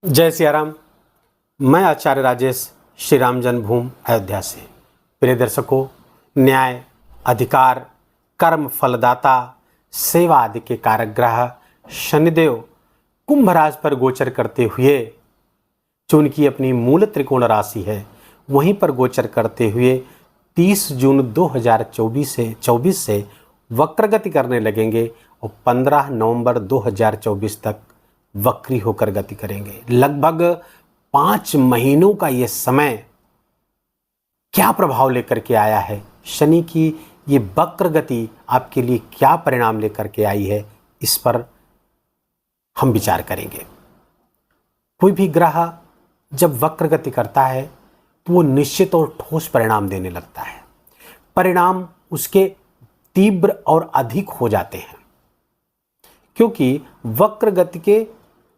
जय सिया राम। मैं आचार्य राजेश श्री राम जन्मभूमि अयोध्या से। प्रिय दर्शकों, न्याय, अधिकार, कर्म फलदाता, सेवा आदि के कारक ग्रह शनिदेव कुंभ राशि पर गोचर करते हुए जो उनकी अपनी मूल त्रिकोण राशि है वहीं पर गोचर करते हुए 30 जून 2024 से वक्रगति करने लगेंगे और 15 नवंबर 2024 तक वक्री होकर गति करेंगे। लगभग 5 महीनों का ये समय क्या प्रभाव लेकर के आया है, शनि की ये वक्र गति आपके लिए क्या परिणाम लेकर के आई है, इस पर हम विचार करेंगे। कोई भी ग्रह जब वक्र गति करता है तो वो निश्चित और ठोस परिणाम देने लगता है। परिणाम उसके तीव्र और अधिक हो जाते हैं क्योंकि वक्र गति के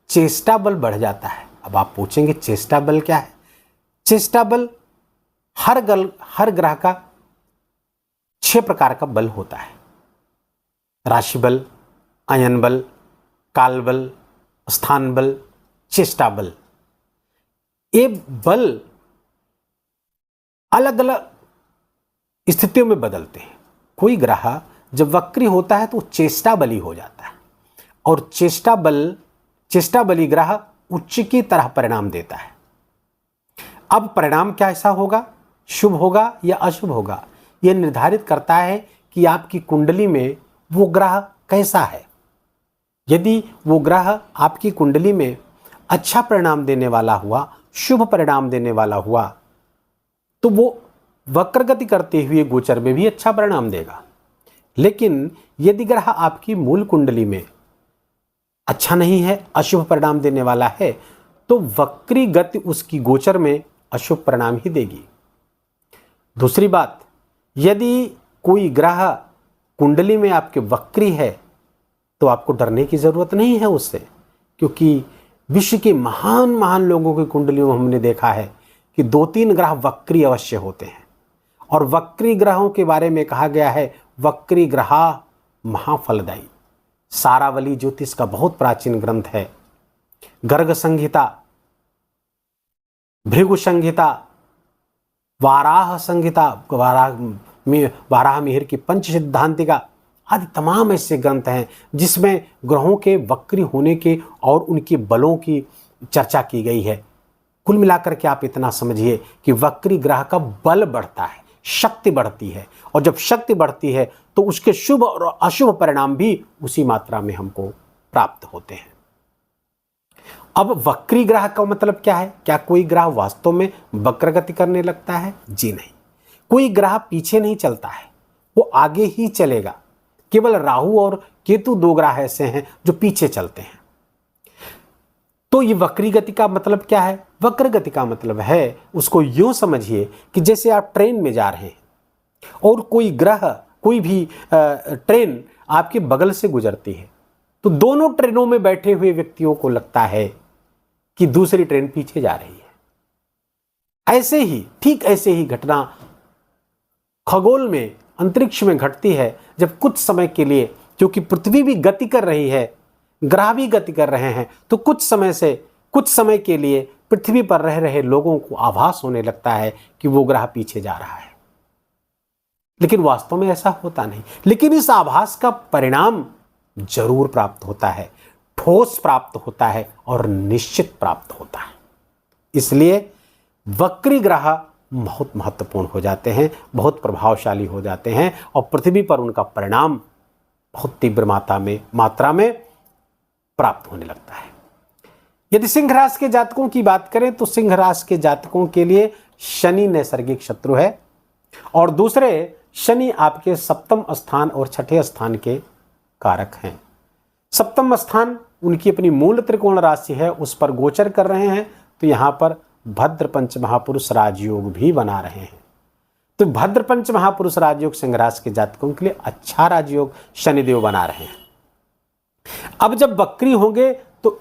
चेष्टा बल बढ़ जाता है। अब आप पूछेंगे चेष्टा बल क्या है? चेष्टा बल हर ग्रह का 6 प्रकार का बल होता है। राशि बल, अयन बल, काल बल, स्थान बल, चेष्टा बल। ये बल अलग अलग स्थितियों में बदलते हैं। कोई ग्रह जब वक्री होता है तो चेष्टा बली हो जाता है और चेष्टा बली ग्रह उच्च की तरह परिणाम देता है। अब परिणाम कैसा होगा, शुभ होगा या अशुभ होगा, यह निर्धारित करता है कि आपकी कुंडली में वो ग्रह कैसा है। यदि वो ग्रह आपकी कुंडली में अच्छा परिणाम देने वाला हुआ, शुभ परिणाम देने वाला हुआ, तो वो वक्रगति करते हुए गोचर में भी अच्छा परिणाम देगा। लेकिन यदि ग्रह आपकी मूल कुंडली में अच्छा नहीं है, अशुभ परिणाम देने वाला है, तो वक्री गति उसकी गोचर में अशुभ परिणाम ही देगी। दूसरी बात, यदि कोई ग्रह कुंडली में आपके वक्री है तो आपको डरने की जरूरत नहीं है उससे, क्योंकि विश्व के महान महान लोगों की कुंडलियों में हमने देखा है कि 2-3 ग्रह वक्री अवश्य होते हैं। और वक्री ग्रहों के बारे में कहा गया है वक्री ग्रह महाफलदायी। सारावली ज्योतिष का बहुत प्राचीन ग्रंथ है। गर्ग संहिता, भृगु संहिता, वाराह संहिता, वाराह मिहिर की पंच सिद्धांतिका आदि तमाम ऐसे ग्रंथ हैं जिसमें ग्रहों के वक्री होने के और उनके बलों की चर्चा की गई है। कुल मिलाकर के आप इतना समझिए कि वक्री ग्रह का बल बढ़ता है, शक्ति बढ़ती है, और जब शक्ति बढ़ती है तो उसके शुभ और अशुभ परिणाम भी उसी मात्रा में हमको प्राप्त होते हैं। अब वक्री ग्रह का मतलब क्या है? क्या कोई ग्रह वास्तव में वक्रगति करने लगता है? जी नहीं। कोई ग्रह पीछे नहीं चलता है, वो आगे ही चलेगा। केवल राहु और केतु 2 ग्रह ऐसे हैं जो पीछे चलते हैं। तो ये वक्री गति का मतलब क्या है? वक्र गति का मतलब है, उसको यूं समझिए कि जैसे आप ट्रेन में जा रहे हैं और कोई भी ट्रेन आपके बगल से गुजरती है, तो दोनों ट्रेनों में बैठे हुए व्यक्तियों को लगता है कि दूसरी ट्रेन पीछे जा रही है। ऐसे ही, ठीक ऐसे ही घटना खगोल में, अंतरिक्ष में घटती है, जब कुछ समय के लिए, क्योंकि पृथ्वी भी गति कर रही है, ग्रह भी गति कर रहे हैं, तो कुछ समय के लिए पृथ्वी पर रह रहे लोगों को आभास होने लगता है कि वो ग्रह पीछे जा रहा है। लेकिन वास्तव में ऐसा होता नहीं। लेकिन इस आभास का परिणाम जरूर प्राप्त होता है, ठोस प्राप्त होता है और निश्चित प्राप्त होता है। इसलिए वक्री ग्रह बहुत महत्वपूर्ण हो जाते हैं, बहुत प्रभावशाली हो जाते हैं और पृथ्वी पर उनका परिणाम बहुत तीव्र मात्रा में प्राप्त होने लगता है। यदि सिंह राशि के जातकों की बात करें तो सिंह राशि के जातकों के लिए शनि नैसर्गिक शत्रु है और दूसरे शनि आपके 7वें स्थान और 6ठे स्थान के कारक हैं। 7वां स्थान उनकी अपनी मूल त्रिकोण राशि है, उस पर गोचर कर रहे हैं, तो यहां पर भद्र पंच महापुरुष राजयोग भी बना रहे हैं। तो भद्र पंच महापुरुष राजयोग सिंह राशि के जातकों के लिए अच्छा राजयोग शनिदेव बना रहे हैं। अब जब वक्री होंगे तो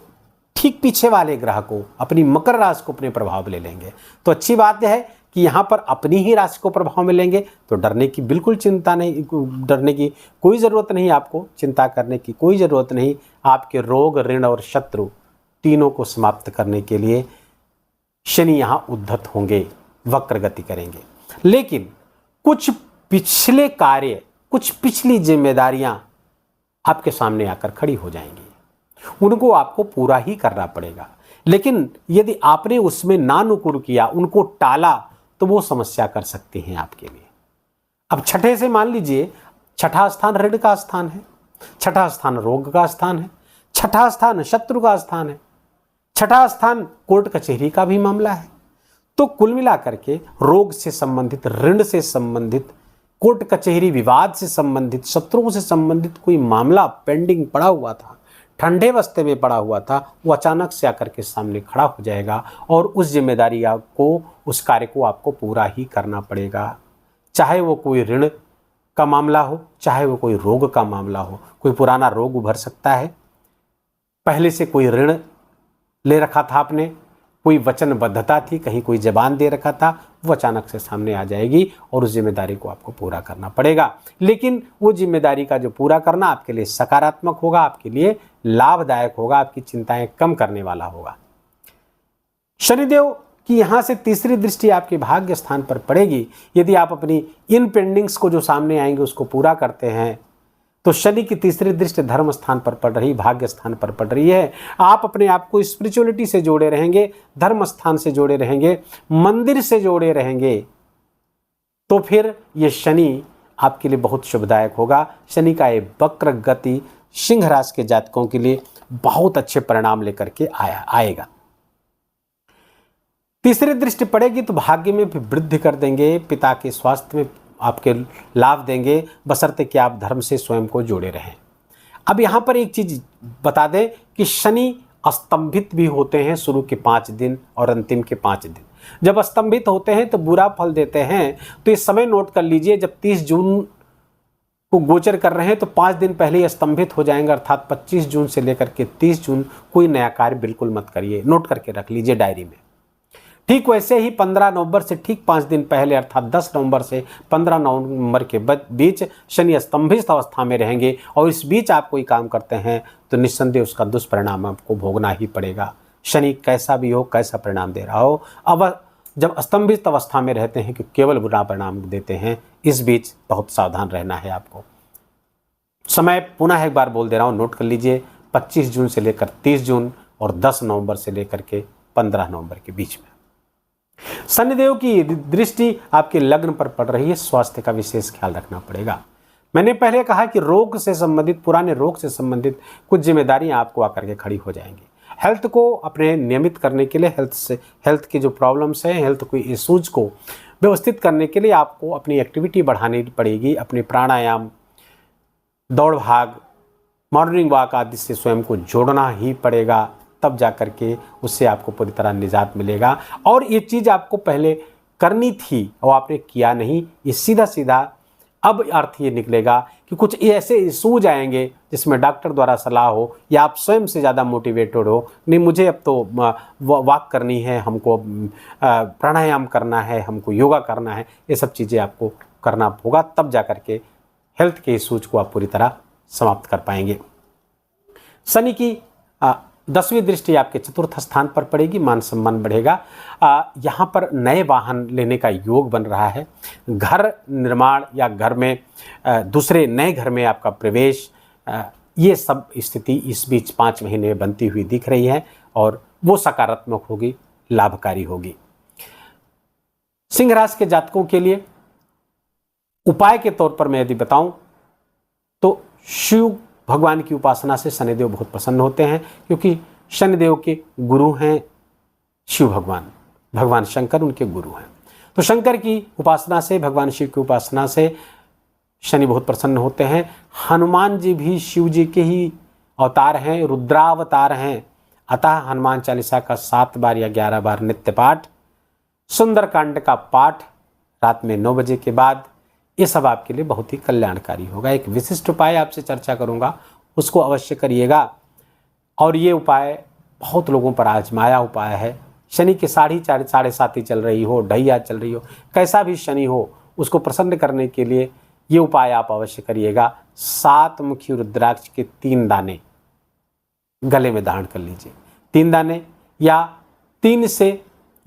ठीक पीछे वाले ग्रह को, अपनी मकर राशि को अपने प्रभाव में ले लेंगे। तो अच्छी बात है कि यहां पर अपनी ही राशि को प्रभाव में लेंगे, तो डरने की बिल्कुल चिंता नहीं, डरने की कोई ज़रूरत नहीं, आपको चिंता करने की कोई ज़रूरत नहीं। आपके रोग, ऋण और शत्रु तीनों को समाप्त करने के लिए शनि यहाँ उद्धत होंगे, वक्र गति करेंगे। लेकिन कुछ पिछले कार्य, कुछ पिछली जिम्मेदारियां आपके सामने आकर खड़ी हो जाएंगी, उनको आपको पूरा ही करना पड़ेगा। लेकिन यदि आपने उसमें नानुकुर किया, उनको टाला, तो वो समस्या कर सकती हैं आपके लिए। अब छठे से मान लीजिए, छठा स्थान ऋण का स्थान है, छठा स्थान रोग का स्थान है, छठा स्थान शत्रु का स्थान है, छठा स्थान कोर्ट कचहरी का भी मामला है। तो कुल मिलाकर के रोग से संबंधित, ऋण से संबंधित, कोर्ट कचहरी विवाद से संबंधित, शत्रुओं से संबंधित कोई मामला पेंडिंग पड़ा हुआ था, ठंडे बस्ते में पड़ा हुआ था, वो अचानक से आकर के सामने खड़ा हो जाएगा और उस जिम्मेदारी को, उस कार्य को आपको पूरा ही करना पड़ेगा। चाहे वो कोई ऋण का मामला हो, चाहे वो कोई रोग का मामला हो। कोई पुराना रोग उभर सकता है, पहले से कोई ऋण ले रखा था आपने, कोई वचनबद्धता थी, कहीं कोई जबान दे रखा था, वो अचानक से सामने आ जाएगी और उस जिम्मेदारी को आपको पूरा करना पड़ेगा। लेकिन वो जिम्मेदारी का जो पूरा करना आपके लिए सकारात्मक होगा, आपके लिए लाभदायक होगा, आपकी चिंताएं कम करने वाला होगा। शनिदेव की यहाँ से तीसरी दृष्टि आपके भाग्य स्थान पर पड़ेगी। यदि आप अपनी इन पेंडिंग्स को जो सामने आएंगे उसको पूरा करते हैं, तो शनि की तीसरी दृष्टि धर्म स्थान पर पड़ रही, भाग्य स्थान पर पड़ रही है। आप अपने आप को स्पिरिचुअलिटी से जोड़े रहेंगे, धर्म स्थान से जोड़े रहेंगे, मंदिर से जोड़े रहेंगे, तो फिर ये शनि आपके लिए बहुत शुभदायक होगा। शनि का ये वक्र गति सिंह राशि के जातकों के लिए बहुत अच्छे परिणाम लेकर के आएगा। तीसरी दृष्टि पड़ेगी तो भाग्य में भी वृद्धि कर देंगे, पिता के स्वास्थ्य में आपके लाभ देंगे, बशर्ते कि आप धर्म से स्वयं को जोड़े रहें। अब यहाँ पर एक चीज बता दें कि शनि स्तंभित भी होते हैं शुरू के 5 दिन और अंतिम के 5 दिन। जब स्तंभित होते हैं तो बुरा फल देते हैं। तो इस समय नोट कर लीजिए, जब 30 जून को गोचर कर रहे हैं तो 5 दिन पहले ही स्तंभित हो जाएंगे, अर्थात 25 जून से लेकर के 30 जून कोई नया कार्य बिल्कुल मत करिए, नोट करके रख लीजिए डायरी में। ठीक वैसे ही 15 नवंबर से ठीक 5 दिन पहले, अर्थात 10 नवंबर से 15 नवंबर के बीच शनि स्तंभित अवस्था में रहेंगे और इस बीच आप कोई काम करते हैं तो निस्संदेह उसका दुष्परिणाम आपको भोगना ही पड़ेगा। शनि कैसा भी हो, कैसा परिणाम दे रहा हो, अब जब स्तंभित अवस्था में रहते हैं कि केवल बुरा परिणाम देते हैं, इस बीच बहुत सावधान रहना है आपको। समय पुनः एक बार बोल दे रहा हूँ, नोट कर लीजिए, 25 जून से लेकर 30 जून और 10 नवंबर से लेकर के 15 नवंबर के बीच में शनिदेव की दृष्टि आपके लग्न पर पड़ रही है। स्वास्थ्य का विशेष ख्याल रखना पड़ेगा। मैंने पहले कहा कि रोग से संबंधित, पुराने रोग से संबंधित कुछ जिम्मेदारियां आपको आकर के खड़ी हो जाएंगी। हेल्थ को अपने नियमित करने के लिए, हेल्थ की जो प्रॉब्लम्स हैं, हेल्थ कोई इश्यूज को व्यवस्थित करने के लिए आपको अपनी एक्टिविटी बढ़ानी पड़ेगी। अपने प्राणायाम, दौड़ भाग, मॉर्निंग वॉक आदि से स्वयं को जोड़ना ही पड़ेगा, तब जा कर के उससे आपको पूरी तरह निजात मिलेगा। और ये चीज़ आपको पहले करनी थी और आपने किया नहीं, ये सीधा सीधा अब अर्थ ये निकलेगा कि कुछ ऐसे इशूज आएंगे जिसमें डॉक्टर द्वारा सलाह हो या आप स्वयं से ज़्यादा मोटिवेटेड हो, नहीं मुझे अब तो वॉक करनी है, हमको प्राणायाम करना है, हमको योगा करना है, ये सब चीज़ें आपको करना होगा, तब जा कर के हेल्थ के इशूज को आप पूरी तरह समाप्त कर पाएंगे। शनि की 10वीं दृष्टि आपके चतुर्थ स्थान पर पड़ेगी, मान सम्मान बढ़ेगा। यहाँ पर नए वाहन लेने का योग बन रहा है। घर निर्माण या घर में दूसरे नए घर में आपका प्रवेश, ये सब स्थिति इस बीच 5 महीने में बनती हुई दिख रही है और वो सकारात्मक होगी, लाभकारी होगी। सिंह राशि के जातकों के लिए उपाय के तौर पर मैं यदि बताऊं तो शिव भगवान की उपासना से शनिदेव बहुत प्रसन्न होते हैं, क्योंकि शनिदेव के गुरु हैं शिव भगवान, भगवान शंकर उनके गुरु हैं। तो शंकर की उपासना से, भगवान शिव की उपासना से शनि बहुत प्रसन्न होते हैं। हनुमान जी भी शिव जी के ही अवतार हैं, रुद्रावतार हैं। अतः हनुमान चालीसा का 7 बार या 11 बार नित्य पाठ, सुंदरकांड का पाठ रात में 9 बजे के बाद, ये सब आपके लिए बहुत ही कल्याणकारी होगा। एक विशिष्ट उपाय आपसे चर्चा करूंगा, उसको अवश्य करिएगा। और ये उपाय बहुत लोगों पर आजमाया उपाय है। शनि के 7.5 चल रही हो, ढैया चल रही हो, कैसा भी शनि हो, उसको प्रसन्न करने के लिए ये उपाय आप अवश्य करिएगा। 7 मुखी रुद्राक्ष के 3 दाने गले में धारण कर लीजिए। 3 दाने, या 3 से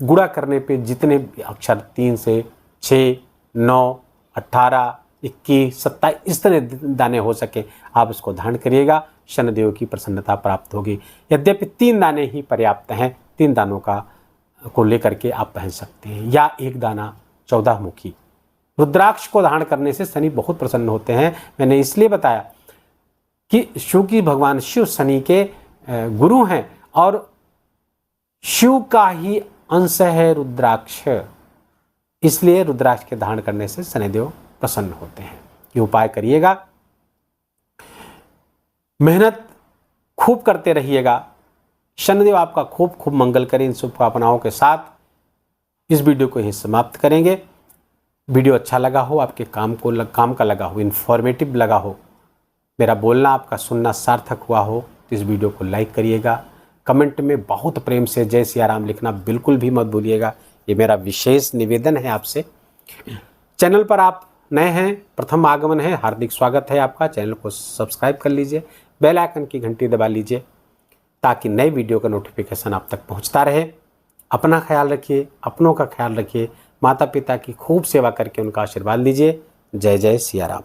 गुणा करने पे जितने अक्षर 3 से 6, 9, 18, 21, 27 इस तरह दाने हो सके आप इसको धारण करिएगा। शनिदेव की प्रसन्नता प्राप्त होगी। यद्यपि 3 दाने ही पर्याप्त हैं, 3 दानों को लेकर के आप पहन सकते हैं, या 1 दाना 14 मुखी रुद्राक्ष को धारण करने से शनि बहुत प्रसन्न होते हैं। मैंने इसलिए बताया कि क्योंकि भगवान शिव शनि के गुरु हैं और शिव का ही अंश है रुद्राक्ष, इसलिए रुद्राक्ष के धारण करने से शनिदेव प्रसन्न होते हैं। ये उपाय करिएगा, मेहनत खूब करते रहिएगा। शनिदेव आपका खूब खूब मंगल करें। इन शुभकामनाओं के साथ इस वीडियो को यहीं समाप्त करेंगे। वीडियो अच्छा लगा हो, आपके काम का लगा हो, इन्फॉर्मेटिव लगा हो, मेरा बोलना आपका सुनना सार्थक हुआ हो तो इस वीडियो को लाइक करिएगा। कमेंट में बहुत प्रेम से जय सिया राम लिखना बिल्कुल भी मत भूलिएगा, ये मेरा विशेष निवेदन है आपसे। चैनल पर आप नए हैं, प्रथम आगमन है, हार्दिक स्वागत है आपका। चैनल को सब्सक्राइब कर लीजिए, बेल आइकन की घंटी दबा लीजिए ताकि नए वीडियो का नोटिफिकेशन आप तक पहुंचता रहे। अपना ख्याल रखिए, अपनों का ख्याल रखिए, माता पिता की खूब सेवा करके उनका आशीर्वाद लीजिए। जय जय सिया राम।